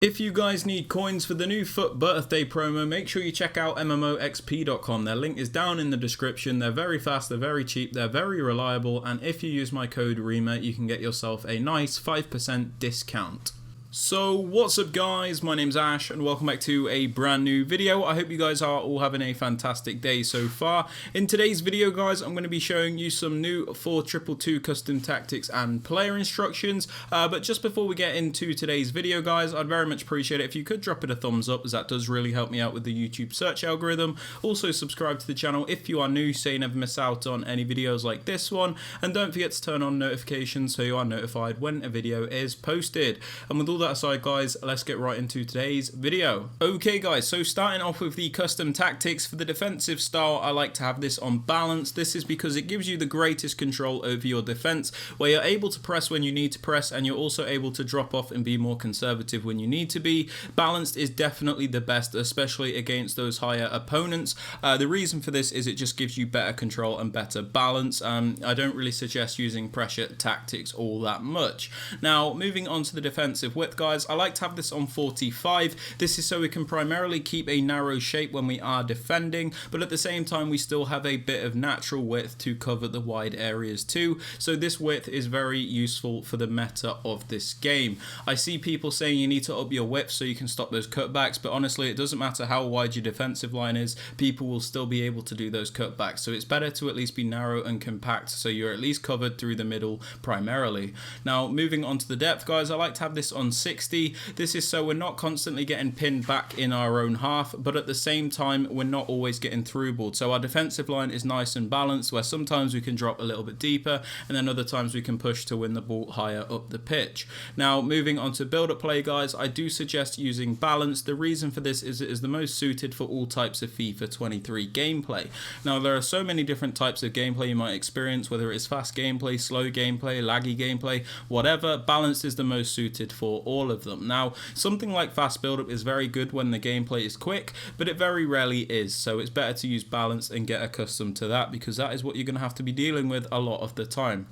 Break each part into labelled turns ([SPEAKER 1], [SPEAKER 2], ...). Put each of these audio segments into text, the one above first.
[SPEAKER 1] If you guys need coins for the new Fut birthday promo, make sure you check out MMOXP.com. Their link is down in the description. They're very fast, they're very cheap, they're very reliable, and if you use my code Rema, you can get yourself a nice 5% discount. So what's up guys, my name's Ash and welcome back to a brand new video. I hope you guys are all having a fantastic day so far. In today's video guys, I'm going to be showing you some new 4222 custom tactics and player instructions. But just before we get into today's video guys, I'd very much appreciate it if you could drop it a thumbs up, as that does really help me out with the YouTube search algorithm. Also subscribe to the channel if you are new so you never miss out on any videos like this one. And don't forget to turn on notifications so you are notified when a video is posted. And with all that aside guys, let's get right into today's video. Okay guys, so starting off with the custom tactics. For the defensive style, I like to have this on balance. This is because it gives you the greatest control over your defense, where you're able to press when you need to press and you're also able to drop off and be more conservative when you need to be. Balanced is definitely the best, especially against those higher opponents. The reason for this is it just gives you better control and better balance. I don't really suggest using pressure tactics all that much. Now moving on to the defensive width guys, I like to have this on 45. This is so we can primarily keep a narrow shape when we are defending, but at the same time we still have a bit of natural width to cover the wide areas too. So this width is very useful for the meta of this game. I see people saying you need to up your width so you can stop those cutbacks, but honestly it doesn't matter how wide your defensive line is, people will still be able to do those cutbacks. So it's better to at least be narrow and compact so you're at least covered through the middle primarily. Now moving on to the depth guys, I like to have this on 60. This is so we're not constantly getting pinned back in our own half, but at the same time we're not always getting through balled. So our defensive line is nice and balanced, where sometimes we can drop a little bit deeper and then other times we can push to win the ball higher up the pitch. Now moving on to build up play guys, I do suggest using balance. The reason for this is it is the most suited for all types of FIFA 23 gameplay. Now there are so many different types of gameplay you might experience, whether it's fast gameplay, slow gameplay, laggy gameplay, whatever. Balanced is the most suited for all of them. Now something like fast build up is very good when the gameplay is quick, but it very rarely is, so it's better to use balance and get accustomed to that, because that is what you're going to have to be dealing with a lot of the time.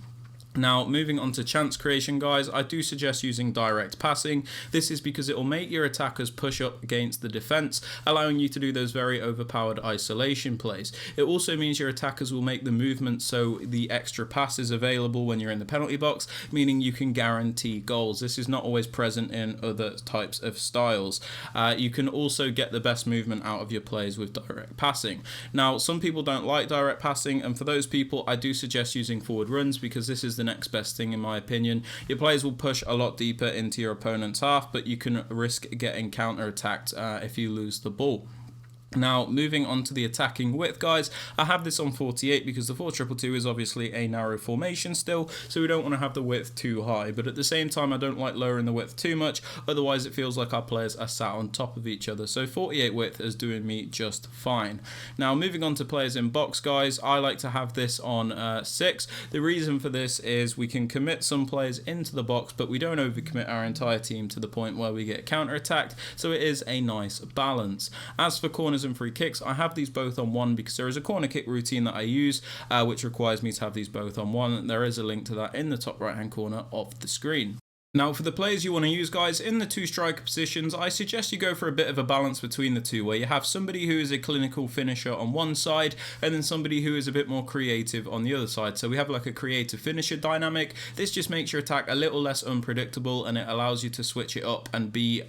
[SPEAKER 1] Now moving on to chance creation guys, I do suggest using direct passing. This is because it will make your attackers push up against the defense, allowing you to do those very overpowered isolation plays. It also means your attackers will make the movement so the extra pass is available when you're in the penalty box, meaning you can guarantee goals. This is not always present in other types of styles. You can also get the best movement out of your plays with direct passing. Now some people don't like direct passing, and for those people I do suggest using forward runs, because this is the next best thing in my opinion. Your players will push a lot deeper into your opponent's half, but you can risk getting counter-attacked if you lose the ball. Now moving on to the attacking width guys, I have this on 48 because the 4222 is obviously a narrow formation still, so we don't want to have the width too high, but at the same time I don't like lowering the width too much, otherwise it feels like our players are sat on top of each other. So 48 width is doing me just fine. Now moving on to players in box guys, I like to have this on 6. The reason for this is we can commit some players into the box, but we don't overcommit our entire team to the point where we get counter-attacked, so it is a nice balance. As for corners and free kicks, I have these both on 1 because there is a corner kick routine that I use which requires me to have these both on 1. There is a link to that in the top right hand corner of the screen. Now for the players you want to use guys, in the two striker positions, I suggest you go for a bit of a balance between the two, where you have somebody who is a clinical finisher on one side and then somebody who is a bit more creative on the other side. So we have like a creative finisher dynamic. This just makes your attack a little less unpredictable and it allows you to switch it up and be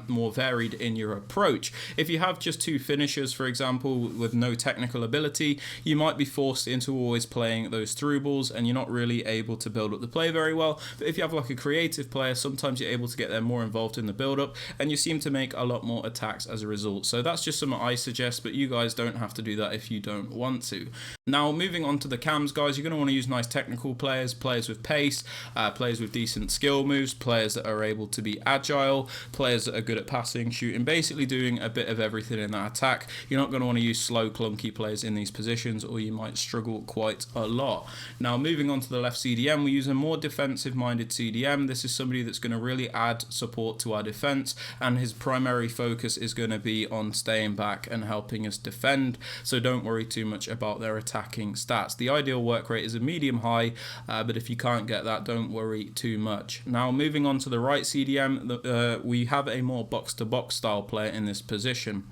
[SPEAKER 1] more varied in your approach. If you have just two finishers, for example, with no technical ability, you might be forced into always playing those through balls and you're not really able to build up the play very well. But if you have like a creative player, sometimes you're able to get them more involved in the build-up and you seem to make a lot more attacks as a result. So that's just something I suggest, but you guys don't have to do that if you don't want to. Now moving on to the cams guys, you're going to want to use nice technical players, players with pace, players with decent skill moves, players that are able to be agile, players that are good at passing, shooting, basically doing a bit of everything in that attack. You're not going to want to use slow clunky players in these positions or you might struggle quite a lot. Now moving on to the left CDM, we use a more defensive minded CDM. This is somebody that's going to really add support to our defense, and his primary focus is going to be on staying back and helping us defend, so don't worry too much about their attacking stats. The ideal work rate is a medium high, but if you can't get that, don't worry too much. Now moving on to the right CDM, we have a more box-to-box style player in this position.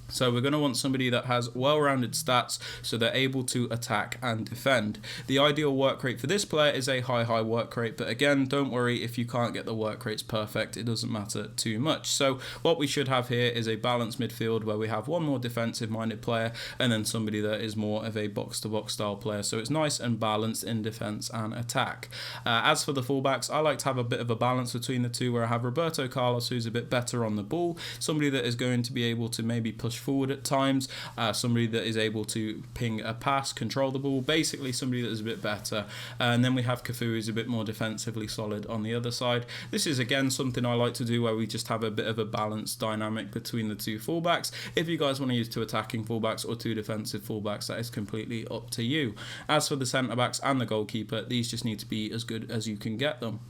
[SPEAKER 1] So we're going to want somebody that has well-rounded stats so they're able to attack and defend. The ideal work rate for this player is a high work rate, but again, don't worry if you can't get the work rates perfect, it doesn't matter too much. So what we should have here is a balanced midfield where we have one more defensive-minded player and then somebody that is more of a box-to-box style player. So it's nice and balanced in defense and attack. As for the fullbacks, I like to have a bit of a balance between the two, where I have Roberto Carlos, who's a bit better on the ball, somebody that is going to be able to maybe push forward at times, somebody that is able to ping a pass, control the ball, basically somebody that is a bit better. And then we have Cafu, who's a bit more defensively solid on the other side. This is again something I like to do, where we just have a bit of a balanced dynamic between the two fullbacks. If you guys want to use two attacking fullbacks or two defensive fullbacks, that is completely up to you. As for the centre backs and the goalkeeper, these just need to be as good as you can get them.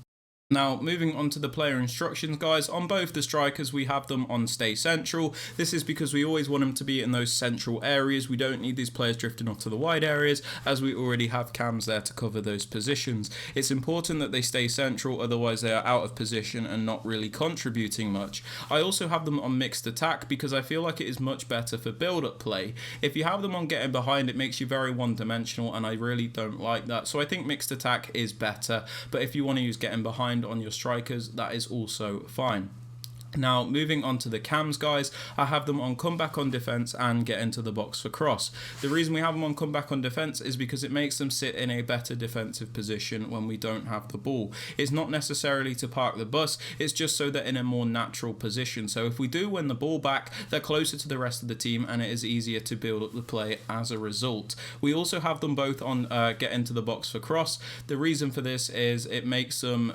[SPEAKER 1] Now, moving on to the player instructions, guys. On both the strikers, we have them on stay central. This is because we always want them to be in those central areas. We don't need these players drifting off to the wide areas, as we already have cams there to cover those positions. It's important that they stay central, otherwise they are out of position and not really contributing much. I also have them on mixed attack because I feel like it is much better for build-up play. If you have them on getting behind, it makes you very one-dimensional, and I really don't like that. So I think mixed attack is better, but if you want to use getting behind on your strikers, that is also fine. Now, moving on to the cams, guys, I have them on comeback on defense and get into the box for cross. The reason we have them on comeback on defense is because it makes them sit in a better defensive position when we don't have the ball. It's not necessarily to park the bus, it's just so they're in a more natural position. So if we do win the ball back, they're closer to the rest of the team and it is easier to build up the play as a result. We also have them both on get into the box for cross. The reason for this is it makes them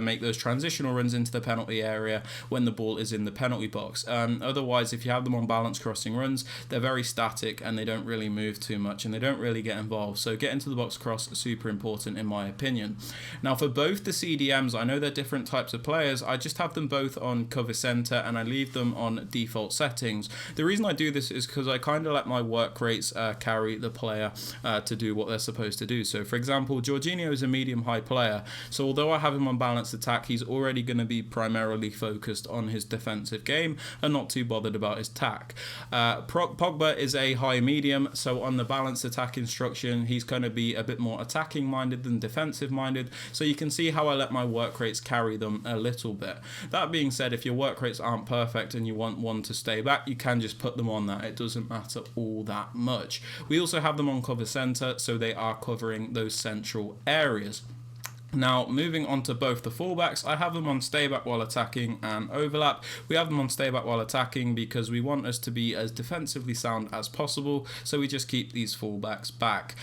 [SPEAKER 1] make those transitional runs into the penalty area when the ball is in the penalty box. Otherwise, if you have them on balanced crossing runs, they're very static and they don't really move too much and they don't really get involved. So get into the box cross, super important in my opinion. Now for both the CDMs, I know they're different types of players. I just have them both on cover center and I leave them on default settings. The reason I do this is because I kind of let my work rates carry the player to do what they're supposed to do. So for example, Jorginho is a medium high player. So although I have him on balanced attack, he's already going to be primarily focused on his defensive game and not too bothered about his tack. Pogba is a high medium, so on the balanced attack instruction, he's going to be a bit more attacking minded than defensive minded. So you can see how I let my work rates carry them a little bit. That being said, if your work rates aren't perfect and you want one to stay back, you can just put them on that. It doesn't matter all that much. We also have them on cover center, so they are covering those central areas. Now, moving on to both the fullbacks, I have them on stay back while attacking and overlap. We have them on stay back while attacking because we want us to be as defensively sound as possible, so we just keep these fullbacks back.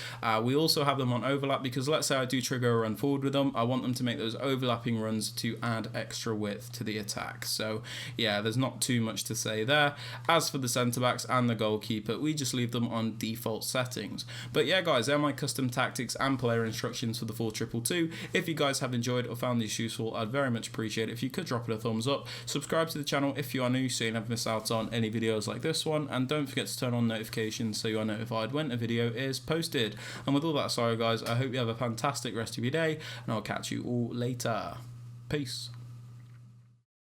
[SPEAKER 1] We also have them on overlap because let's say I do trigger a run forward with them, I want them to make those overlapping runs to add extra width to the attack. So yeah, there's not too much to say there. As for the centre backs and the goalkeeper, we just leave them on default settings. But yeah guys, they're my custom tactics and player instructions for the 4-2-2. If you guys have enjoyed or found these useful, I'd very much appreciate it if you could drop it a thumbs up. Subscribe to the channel if you are new so you never miss out on any videos like this one, and don't forget to turn on notifications so you are notified when a video is posted. And with all that, sorry guys, I hope you have a fantastic rest of your day and I'll catch you all later. Peace.